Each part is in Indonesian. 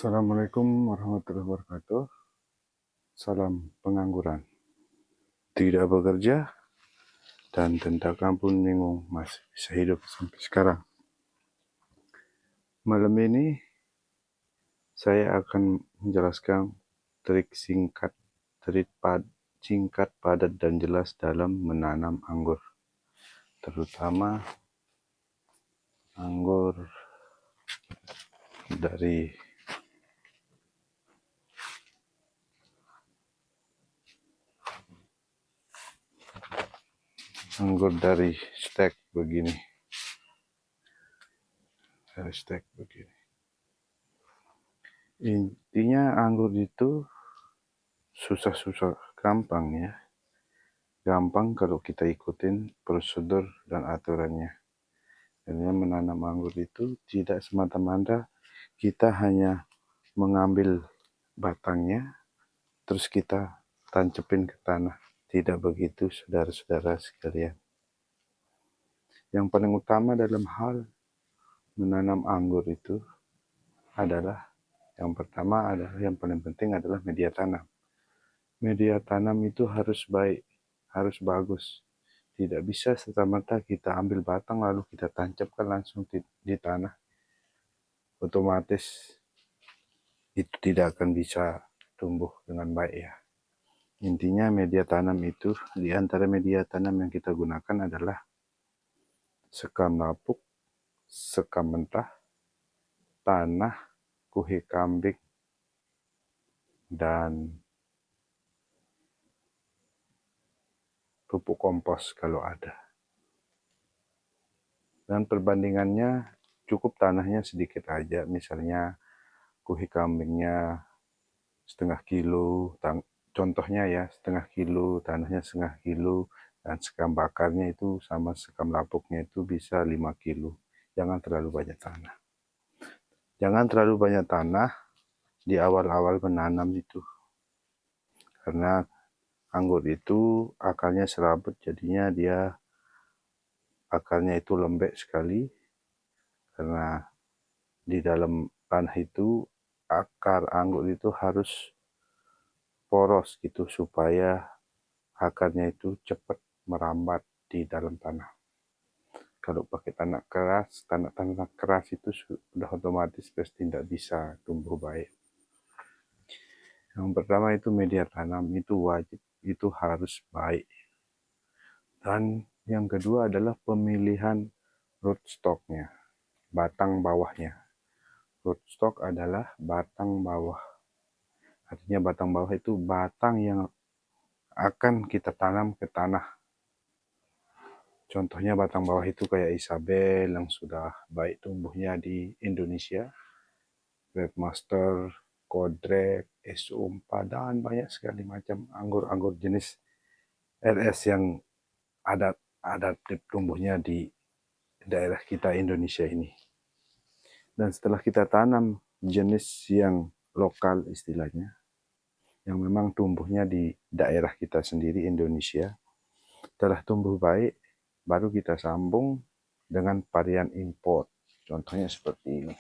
Assalamualaikum warahmatullahi wabarakatuh. Salam pengangguran. Tidak bekerja dan tentang pun bingung masih bisa hidup sampai sekarang. Malam ini saya akan menjelaskan trik singkat, padat dan jelas dalam menanam anggur. Terutama anggur dari stek begini. Intinya anggur itu susah-susah gampang ya. Gampang kalau kita ikutin prosedur dan aturannya. Karena menanam anggur itu tidak semata-mata kita hanya mengambil batangnya terus kita tancepin ke tanah. Tidak begitu, saudara-saudara sekalian. Yang paling utama dalam hal menanam anggur itu adalah yang paling penting adalah media tanam. Media tanam itu harus baik, harus bagus. Tidak bisa serta-merta kita ambil batang lalu kita tancapkan langsung di tanah. Otomatis itu tidak akan bisa tumbuh dengan baik ya. Intinya media tanam itu, di antara media tanam yang kita gunakan adalah sekam lapuk, sekam mentah, tanah, kuhe kambing, dan pupuk kompos kalau ada. Dan perbandingannya cukup tanahnya sedikit aja, misalnya kuhe kambingnya setengah kilo, contohnya ya setengah kilo, tanahnya setengah kilo, dan sekam bakarnya itu sama sekam lapuknya itu bisa 5 kilo. Jangan terlalu banyak tanah. Jangan terlalu banyak tanah di awal-awal menanam itu. Karena anggur itu akarnya serabut, jadinya dia akarnya itu lembek sekali. Karena di dalam tanah itu akar anggur itu harus poros gitu supaya akarnya itu cepat merambat di dalam tanah. Kalau pakai tanah keras itu sudah otomatis pasti tidak bisa tumbuh baik. Yang pertama itu media tanam itu wajib, itu harus baik. Dan yang kedua adalah pemilihan rootstocknya, batang bawahnya. Rootstock adalah batang bawah. Artinya batang bawah itu batang yang akan kita tanam ke tanah. Contohnya batang bawah itu kayak Isabel yang sudah baik tumbuhnya di Indonesia, Redmaster, Kodrek, S4, dan banyak sekali macam anggur-anggur jenis RS yang adaptif tumbuhnya di daerah kita Indonesia ini. Dan setelah kita tanam jenis yang lokal istilahnya, yang memang tumbuhnya di daerah kita sendiri Indonesia, setelah tumbuh baik, baru kita sambung dengan varian import. Contohnya seperti ini.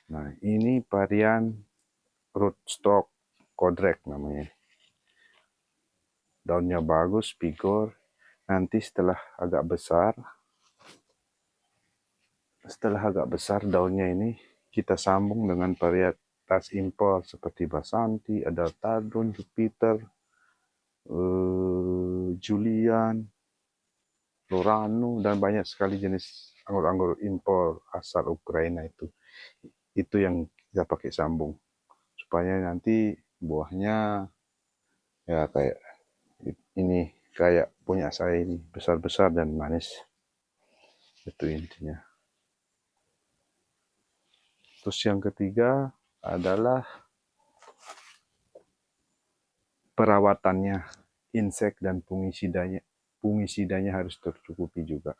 Nah, ini varian rootstock Kodrek namanya. Daunnya bagus, vigor. Nanti setelah agak besar daunnya ini kita sambung dengan varietas impor seperti Basanti, ada Tardon, Jupiter, Julian, Lorano, dan banyak sekali jenis anggur-anggur impor asal Ukraina itu. Itu yang kita pakai sambung supaya nanti buahnya ya kayak ini, kayak punya saya ini, besar-besar dan manis. Itu intinya. Terus yang ketiga adalah perawatannya, insek dan fungisidanya harus tercukupi juga.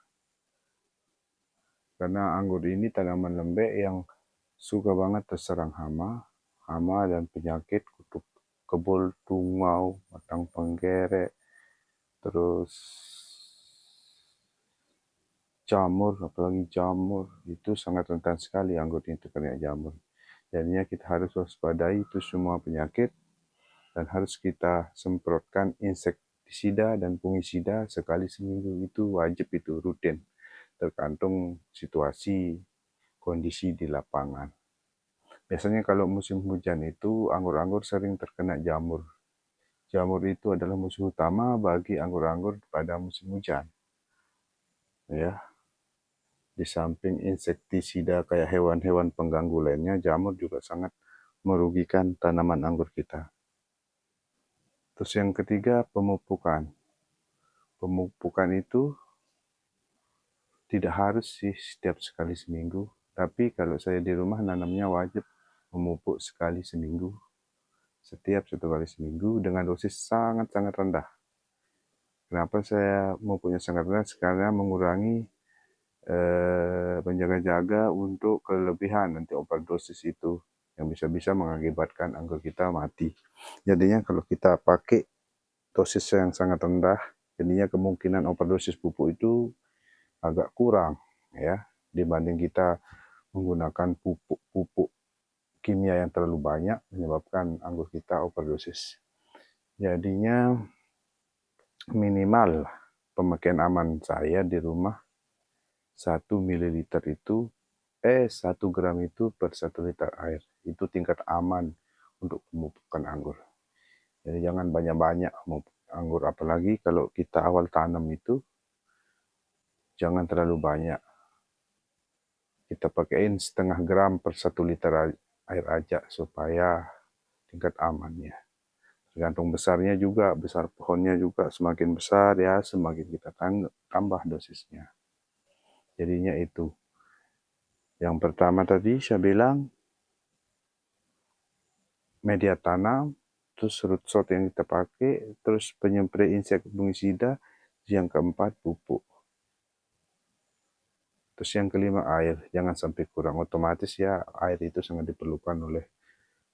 Karena anggur ini tanaman lembek yang suka banget terserang hama dan penyakit kutu kebul, tungau, batang penggerek, terus jamur, apalagi jamur itu sangat rentan sekali anggur itu kena jamur. Jadinya kita harus waspadai itu semua penyakit dan harus kita semprotkan insektisida dan fungisida sekali seminggu. Itu wajib, itu rutin, tergantung situasi kondisi di lapangan. Biasanya kalau musim hujan itu anggur-anggur sering terkena jamur. Jamur itu adalah musuh utama bagi anggur-anggur pada musim hujan. Ya, di samping insektisida kayak hewan-hewan pengganggu lainnya, jamur juga sangat merugikan tanaman anggur kita. Terus yang ketiga, pemupukan. Pemupukan itu tidak harus sih setiap sekali seminggu, tapi kalau saya di rumah nanamnya wajib memupuk sekali seminggu, setiap 1 kali seminggu dengan dosis sangat-sangat rendah. Kenapa saya memupuknya sangat rendah? Karena mengurangi menjaga-jaga untuk kelebihan nanti overdosis itu yang bisa-bisa mengakibatkan anggur kita mati. Jadinya kalau kita pakai dosis yang sangat rendah, jadinya kemungkinan overdosis pupuk itu agak kurang ya dibanding kita menggunakan pupuk kimia yang terlalu banyak menyebabkan anggur kita overdosis. Jadinya minimal pemakaian aman saya di rumah 1 mililiter itu 1 gram itu per 1 liter air. Itu tingkat aman untuk pemupukan anggur. Jadi jangan banyak-banyak memupuk anggur, apalagi kalau kita awal tanam itu jangan terlalu banyak. Kita pakaiin 0,5 gram per 1 liter air aja supaya tingkat amannya. Tergantung besarnya juga, besar pohonnya juga, semakin besar ya semakin kita tambah dosisnya. Jadinya itu. Yang pertama tadi saya bilang media tanam, terus root shot yang kita pakai, terus penyemprot insektisida, yang keempat pupuk. Terus yang kelima air, jangan sampai kurang. Otomatis ya air itu sangat diperlukan oleh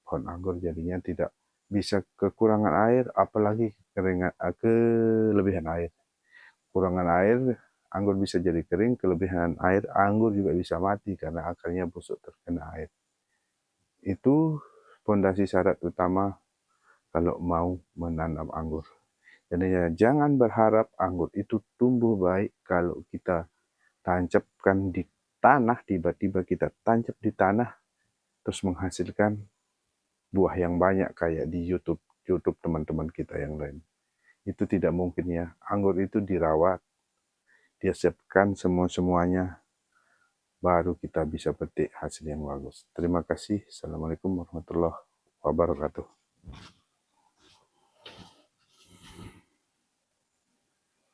pohon anggur, jadinya tidak bisa kekurangan air, apalagi kelebihan air. Kurangan air, anggur bisa jadi kering, kelebihan air, anggur juga bisa mati karena akarnya busuk terkena air. Itu fondasi syarat utama kalau mau menanam anggur. Jadi jangan berharap anggur itu tumbuh baik kalau kita tancapkan di tanah, tiba-tiba kita tancap di tanah, terus menghasilkan buah yang banyak kayak di YouTube teman-teman kita yang lain. Itu tidak mungkin ya. Anggur itu dirawat, dia siapkan semuanya, baru kita bisa petik hasil yang bagus. Terima kasih. Assalamualaikum warahmatullahi wabarakatuh.